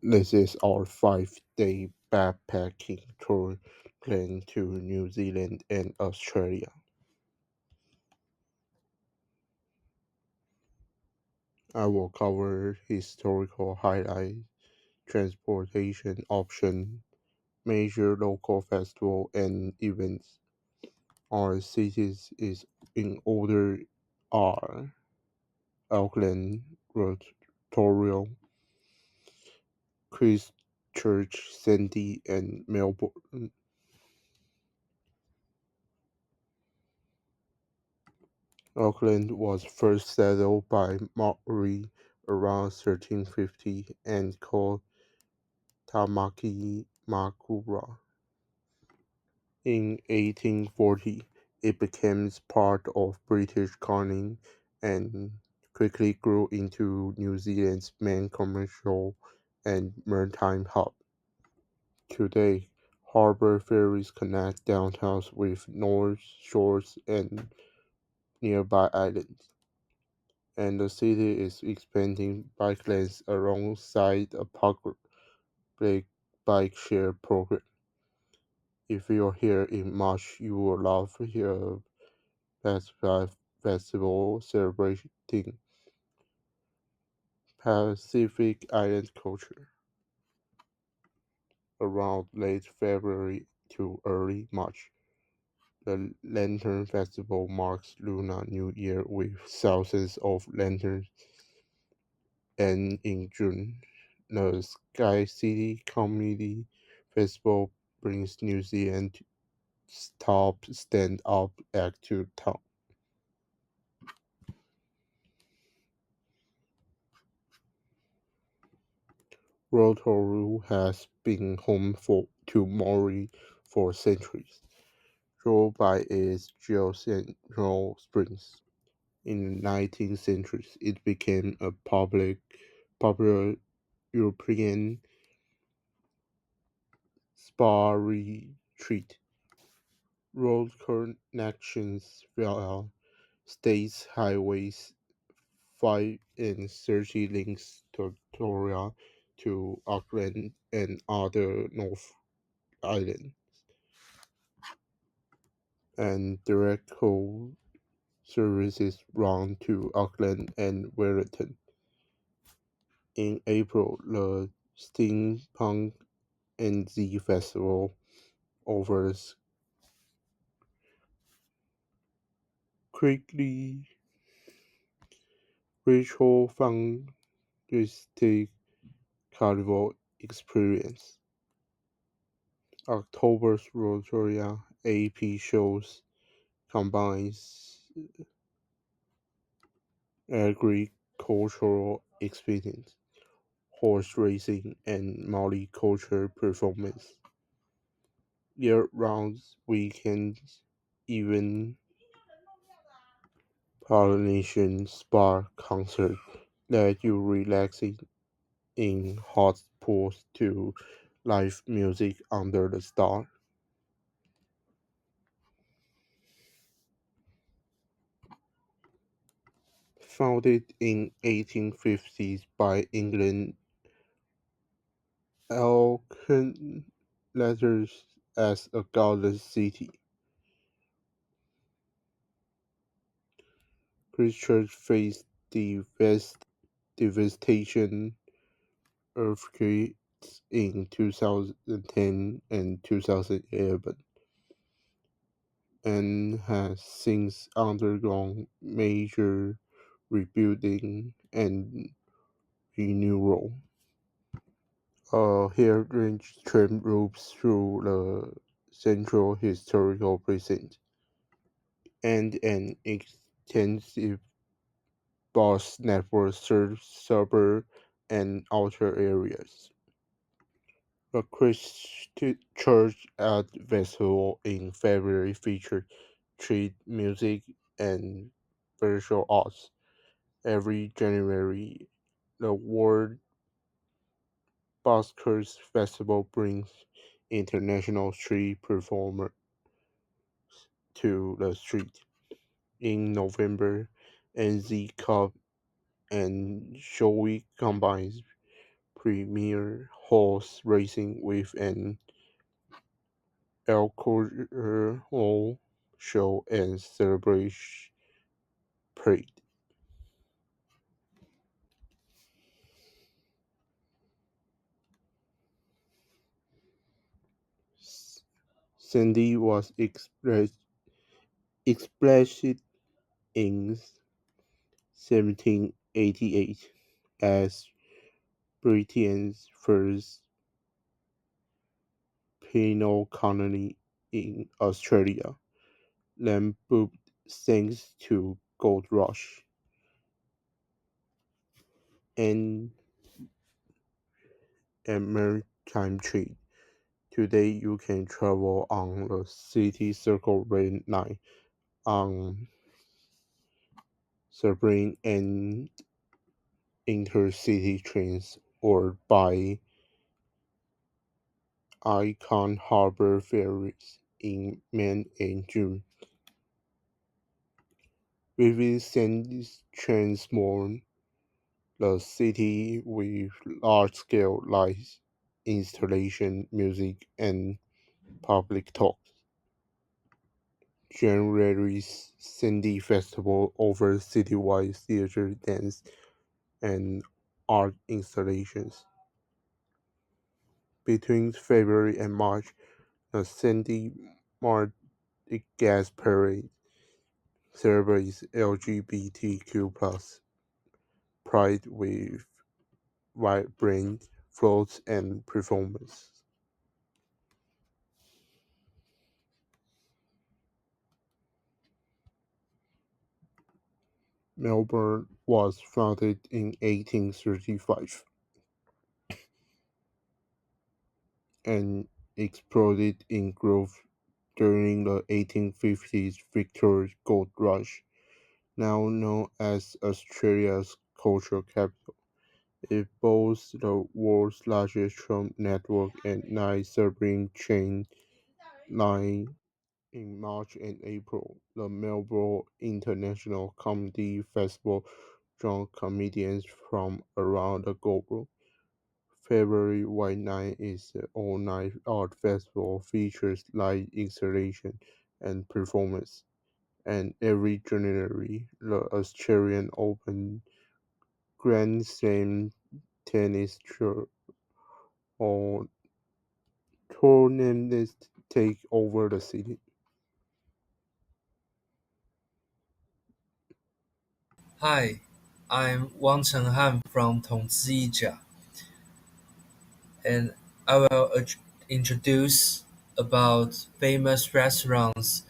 This is our 5 day backpacking tour planned to New Zealand and Australia. I will cover historical highlights, transportation options, major local festivals and events. Our cities is in order are Auckland, Rotorua, Christchurch, Sydney, and Melbourne. Auckland was first settled by Maori around 1350 and called Tamaki Makura. In 1840, it became part of British colony and quickly grew into New Zealand's main commercial and maritime hub. Today, harbour ferries connect downtowns with north shores and nearby islands, and the city is expanding bike lanes alongside a public bike share program. If you're here in March, you will love here festival celebrating Pacific Island culture. Around late February to early March, the Lantern Festival marks Lunar New Year with thousands of lanterns, and in June, the Sky City Comedy Festival brings New Zealand's top stand-up act to town. Rotorua has been home to Maori for centuries, drawn by its geothermal springs. In the 19th century, it became a popular European spa retreat. Road connections via state highways 5 and 30 links Victoria to Auckland and other North Island, and direct coal services run to Auckland and Wellington. In April, the Steampunk NZ Festival offers quickly virtual futuristic carnival experience. October's Rotoria AP shows combines agricultural experience, horse racing, and multicultural performance. Year-round weekends, even Polynesian spa concert let you relaxing in hot pools to live music under the stars. Founded in 1850s by England, Auckland letters as a godless city. Christchurch faced devastation earthquakes in 2010 and 2011 and has since undergone major rebuilding and renewal. Heritage train routes through the central historical precinct and an extensive bus network serves suburban and outer areas. The Christchurch Art Festival in February featured street music and visual arts. Every January, the World Buskers Festival brings international street performers to the street. In November, NZ Cup and Showy combines premier horse racing with an alcohol show and celebration parade. Sandy was explicit in 1788 as Britain's first penal colony in Australia, then boomed thanks to gold rush and maritime trade. Today you can travel on the City Circle Rail line on suburban and intercity trains or by Icon Harbour ferries in May and June. Vivid scenes transform the city with large-scale light installation, music, and public talks. January's Sandy Festival offers citywide theater, dance, and art installations. Between February and March, the Sandy Mardi Gras Parade celebrates LGBTQ plus pride with vibrant floats and performances. Melbourne was founded in 1835 and exploded in growth during the 1850s Victoria Gold Rush, now known as Australia's cultural capital. It boasts the world's largest tram network and night suburban train line. In March and April, the Melbourne International Comedy Festival draws comedians from around the globe. February White Night is an all-night art festival features live installation and performance. And every January, the Australian Open Grand Slam tennis or tournaments take over the city. Hi, I'm Wang Chenghan from Tongzhija, and I will introduce about famous restaurants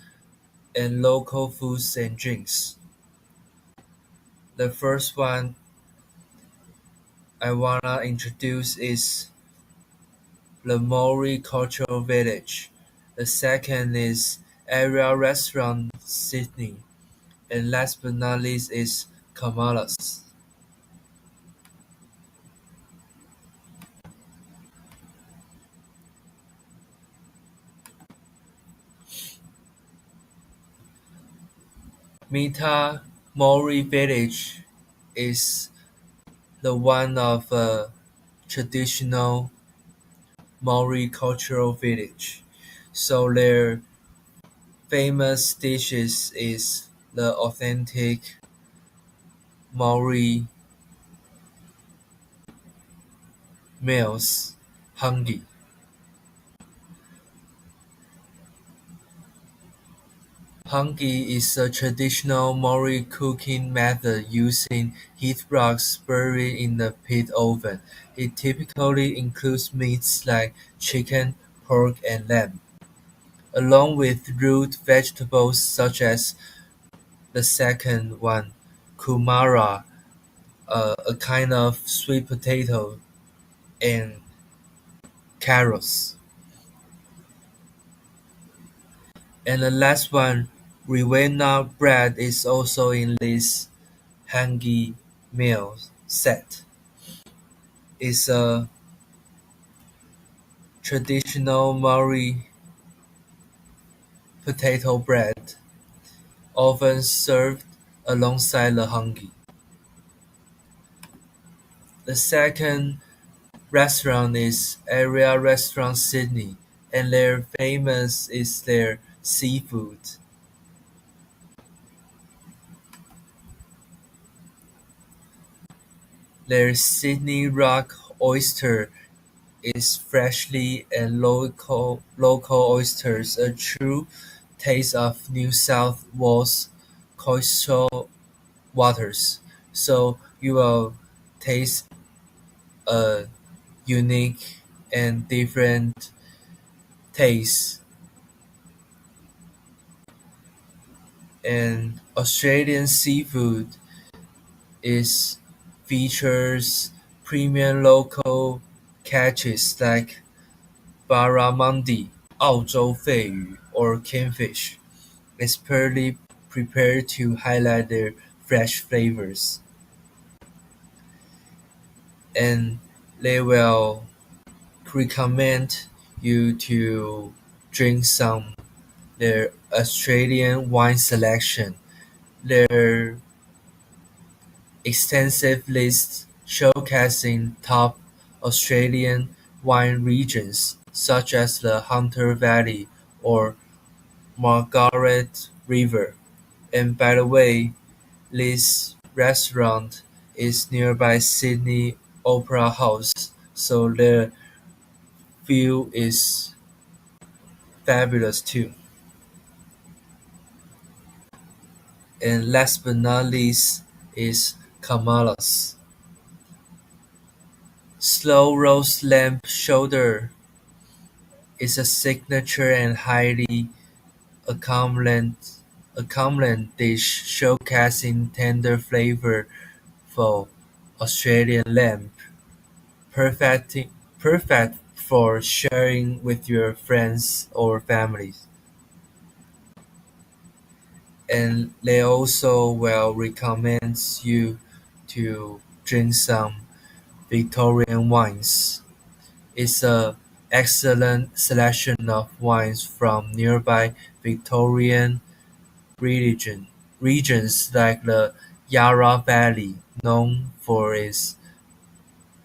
and local foods and drinks. The first one I wanna introduce is the Maori Cultural Village. The second is Area Restaurant Sydney, and last but not least is Kamala's. Mita Maori Village is the one of a traditional Maori cultural village. So their famous dishes is the authentic Maori meals, hangi. Hangi is a traditional Maori cooking method using heat rocks buried in the pit oven. It typically includes meats like chicken, pork, and lamb, along with root vegetables such as the second one, kumara, a kind of sweet potato, and carrots. And the last one, Rowena bread is also in this hangi meal set. It's a traditional Maori potato bread, often served alongside the hangi. The second restaurant is Area Restaurant Sydney, and their famous is their seafood. Their Sydney Rock oyster is freshly and local oysters, a true taste of New South Wales coastal waters. So you will taste a unique and different taste. And Australian seafood is features premium local catches like barramundi, 澳洲鲱鱼, or kingfish, expertly prepared to highlight their fresh flavors. And they will recommend you to drink some their Australian wine selection. Their extensive list showcasing top Australian wine regions such as the Hunter Valley or Margaret River. And by the way, this restaurant is nearby Sydney Opera House, so the view is fabulous too. And last but not least is Kamala's. Slow roast lamb shoulder is a signature and highly accomplished dish showcasing tender flavor for Australian lamb, perfect perfect for sharing with your friends or families. And they also will recommend you to drink some Victorian wines. It's a excellent selection of wines from nearby Victorian region, regions like the Yarra Valley, known for its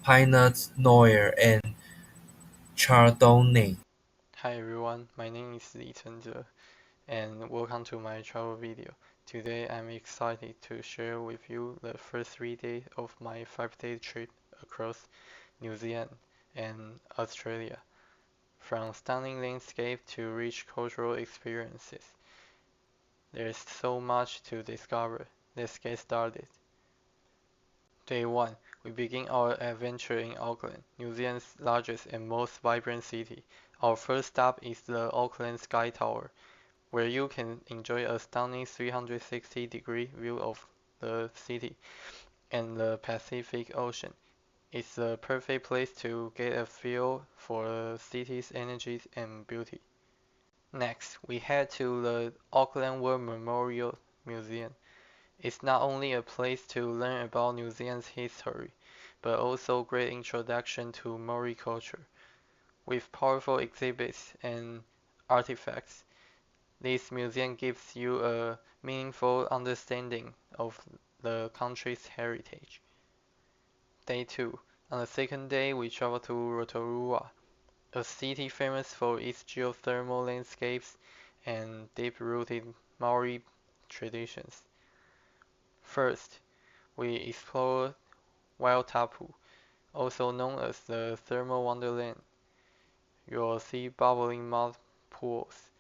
Pinot Noir and Chardonnay. Hi everyone, my name is Li Chenzhe, and welcome to my travel video. Today I'm excited to share with you the first 3 days of my 5-day trip across New Zealand and Australia. From stunning landscape to rich cultural experiences, there's so much to discover. Let's get started. Day 1. We begin our adventure in Auckland, New Zealand's largest and most vibrant city. Our first stop is the Auckland Sky Tower, where you can enjoy a stunning 360-degree view of the city and the Pacific Ocean. It's the perfect place to get a feel for the city's energy and beauty. Next, we head to the Auckland War Memorial Museum. It's not only a place to learn about New Zealand's history, but also a great introduction to Maori culture. With powerful exhibits and artifacts, this museum gives you a meaningful understanding of the country's heritage. Day 2. On the second day, we travel to Rotorua, a city famous for its geothermal landscapes and deep-rooted Maori traditions. First, we explore Waitapu, also known as the Thermal Wonderland. You'll see bubbling mud pools,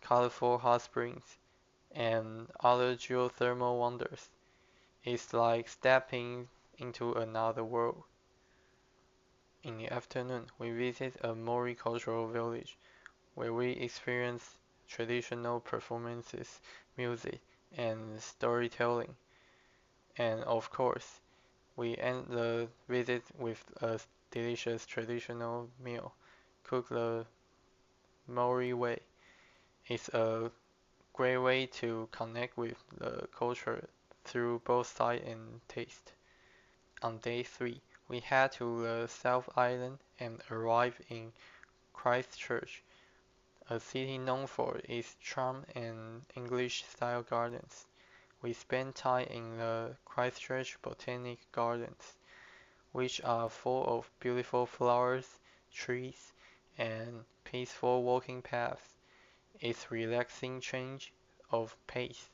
colorful hot springs, and other geothermal wonders. It's like stepping into another world. In the afternoon, we visit a Maori cultural village where we experience traditional performances, music, and storytelling. And of course, we end the visit with a delicious traditional meal cooked the Maori way. It's a great way to connect with the culture through both sight and taste. On day 3, we head to the South Island and arrive in Christchurch, a city known for its charm and English-style gardens. We spend time in the Christchurch Botanic Gardens, which are full of beautiful flowers, trees, and peaceful walking paths. It's relaxing change of pace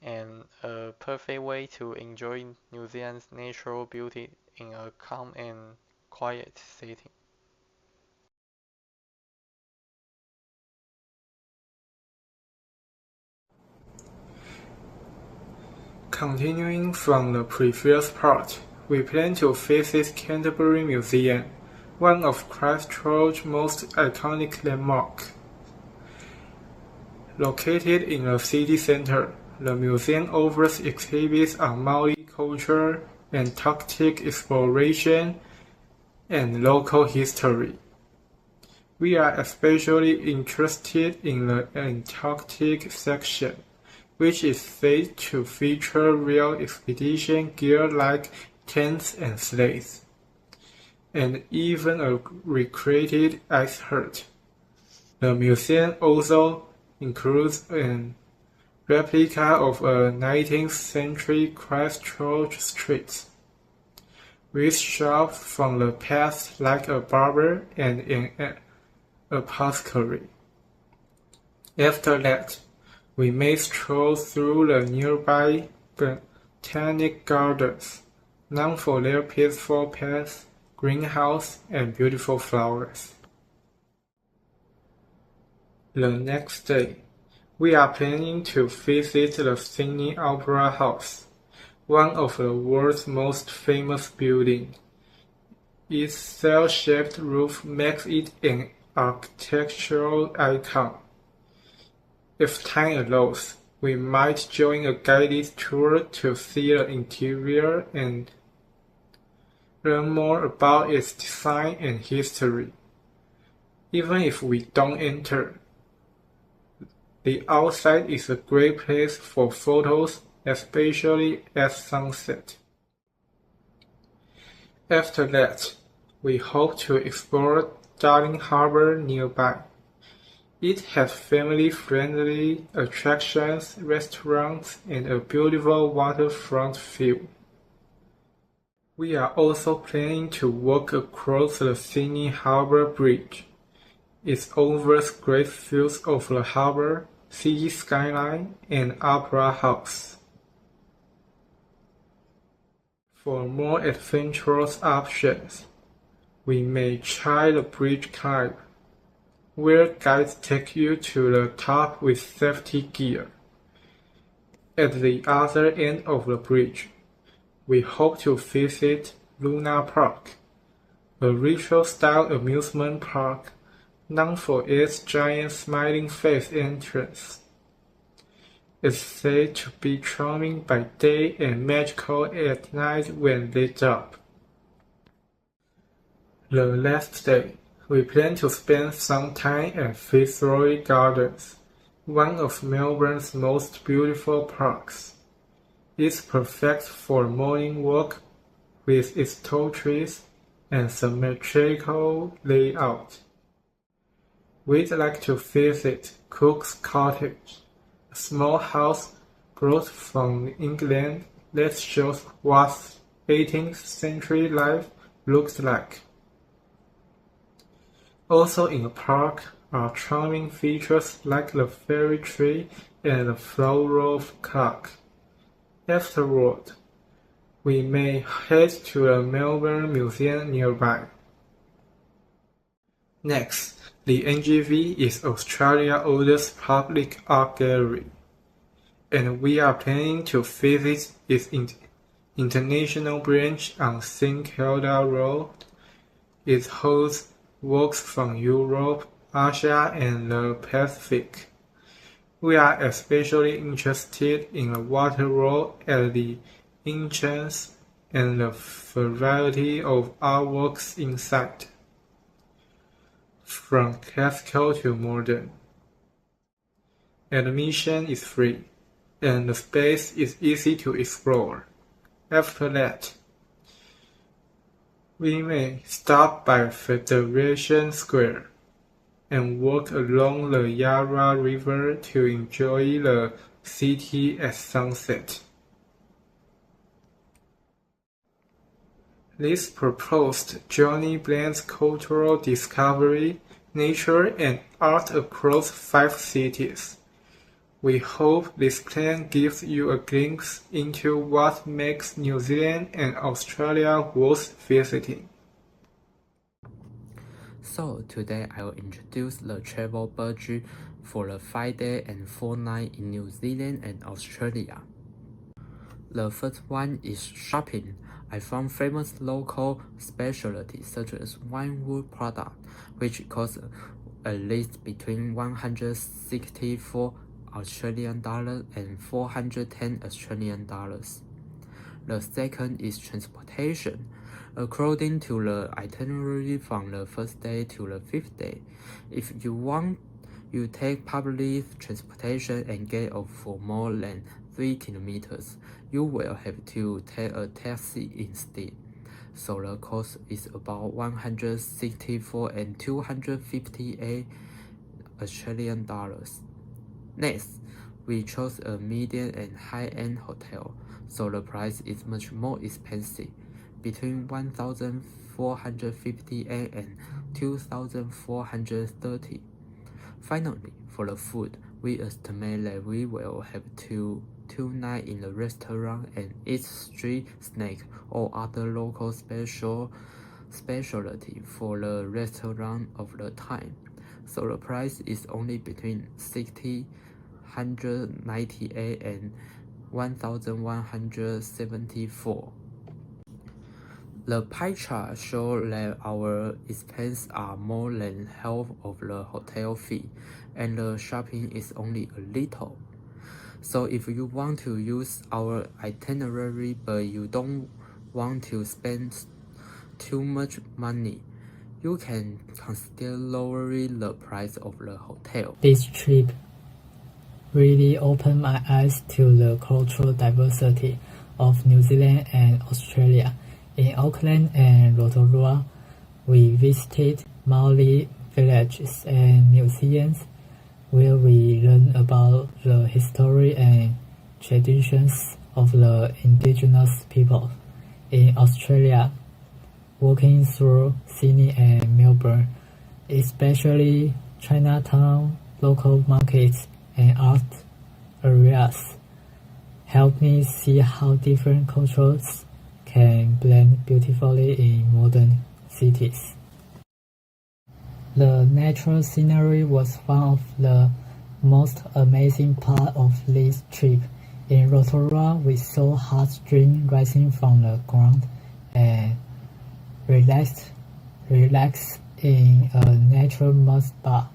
and a perfect way to enjoy New Zealand's natural beauty in a calm and quiet setting. Continuing from the previous part, we plan to visit Canterbury Museum, one of Christchurch's most iconic landmarks. Located in the city centre, the museum offers exhibits on Maori culture, Antarctic exploration, and local history. We are especially interested in the Antarctic section, which is said to feature real expedition gear like tents and sleighs, and even a recreated ice hut. The museum also includes a replica of a 19th century Christchurch street, with shops from the past like a barber and an apothecary. After that, we may stroll through the nearby botanic gardens, known for their peaceful paths, greenhouse, and beautiful flowers. The next day, we are planning to visit the Sydney Opera House, one of the world's most famous buildings. Its cell-shaped roof makes it an architectural icon. If time allows, we might join a guided tour to see the interior and learn more about its design and history. Even if we don't enter, the outside is a great place for photos, especially at sunset. After that, we hope to explore Darling Harbour nearby. It has family-friendly attractions, restaurants, and a beautiful waterfront view. We are also planning to walk across the Sydney Harbour Bridge. It offers great views of the harbour, city skyline, and Opera House. For more adventurous options, we may try the bridge climb, where guides take you to the top with safety gear. At the other end of the bridge, we hope to visit Luna Park, a retro-style amusement park known for its giant smiling face entrance. It's said to be charming by day and magical at night when lit up. The last day, we plan to spend some time at Fitzroy Gardens, one of Melbourne's most beautiful parks. It's perfect for a morning walk with its tall trees and symmetrical layout. We'd like to visit Cook's Cottage, a small house brought from England that shows what 18th century life looked like. Also in the park are charming features like the fairy tree and the floral clock. Afterward, we may head to the Melbourne Museum nearby. Next, the NGV is Australia's oldest public art gallery, and we are planning to visit its international branch on St Kilda Road. It holds works from Europe, Asia, and the Pacific. We are especially interested in the water wall at the entrance and the variety of artworks inside, from classical to modern. Admission is free, and the space is easy to explore. After that, we may stop by Federation Square and walk along the Yarra River to enjoy the city at sunset. This proposed journey blends cultural discovery, nature, and art across 5 cities. We hope this plan gives you a glimpse into what makes New Zealand and Australia worth visiting. So today I will introduce the travel budget for the 5-day and 4-night in New Zealand and Australia. The first one is shopping. I found famous local specialties such as winewood product, which cost at least between 164 Australian dollars and 410 Australian dollars. The second is transportation. According to the itinerary from the first day to the 5th day, if you take public transportation and get off for more than 3 kilometers, you will have to take a taxi instead. So the cost is about 164 and 258 Australian dollars. Next, we chose a medium and high-end hotel, so the price is much more expensive, between 1,458 and 2,430. Finally, for the food, we estimate that we will have two nights in the restaurant and eat street snack or other local specialty for the restaurant of the time. So the price is only between 198 and 1,174. The pie chart shows that our expenses are more than half of the hotel fee, and the shopping is only a little. So if you want to use our itinerary but you don't want to spend too much money, you can consider lowering the price of the hotel. This trip really opened my eyes to the cultural diversity of New Zealand and Australia. In Auckland and Rotorua, we visited Maori villages and museums where we learned about the history and traditions of the indigenous people. In Australia, walking through Sydney and Melbourne, especially Chinatown, local markets, and art areas, helped me see how different cultures can blend beautifully in modern cities. The natural scenery was one of the most amazing parts of this trip. In Rotorua, we saw hot stream rising from the ground and relaxed in a natural mud spa.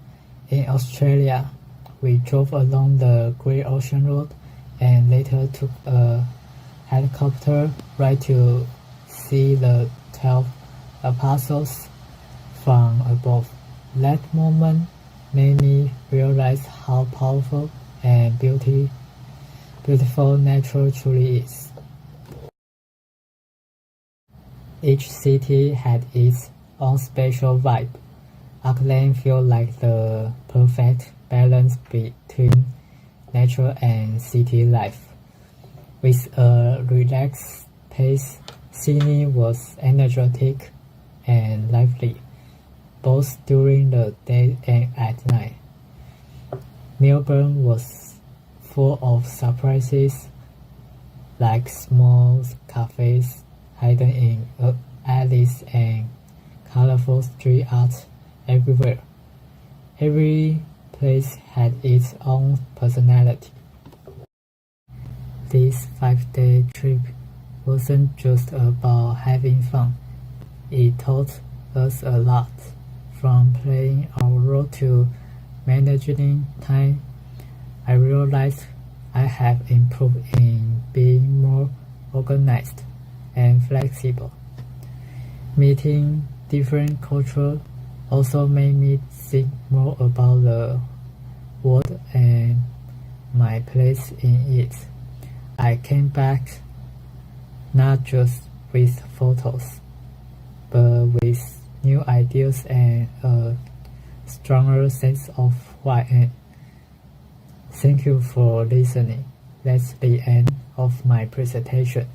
In Australia, we drove along the Great Ocean Road and later took a helicopter ride to see the 12 apostles from above. That moment made me realize how powerful and beautiful nature truly is. Each city had its own special vibe. Auckland felt like the perfect balance between nature and city life. With a relaxed pace, Sydney was energetic and lively, both during the day and at night. Melbourne was full of surprises, like small cafes hidden in alleys and colorful street art everywhere. Every place had its own personality. This 5-day trip wasn't just about having fun. It taught us a lot, from playing our role to managing time. I realized I have improved in being more organized and flexible. Meeting different cultures also made me think more about the world and my place in it. I came back not just with photos, but with new ideas and a stronger sense of who I am. Thank you for listening. That's the end of my presentation.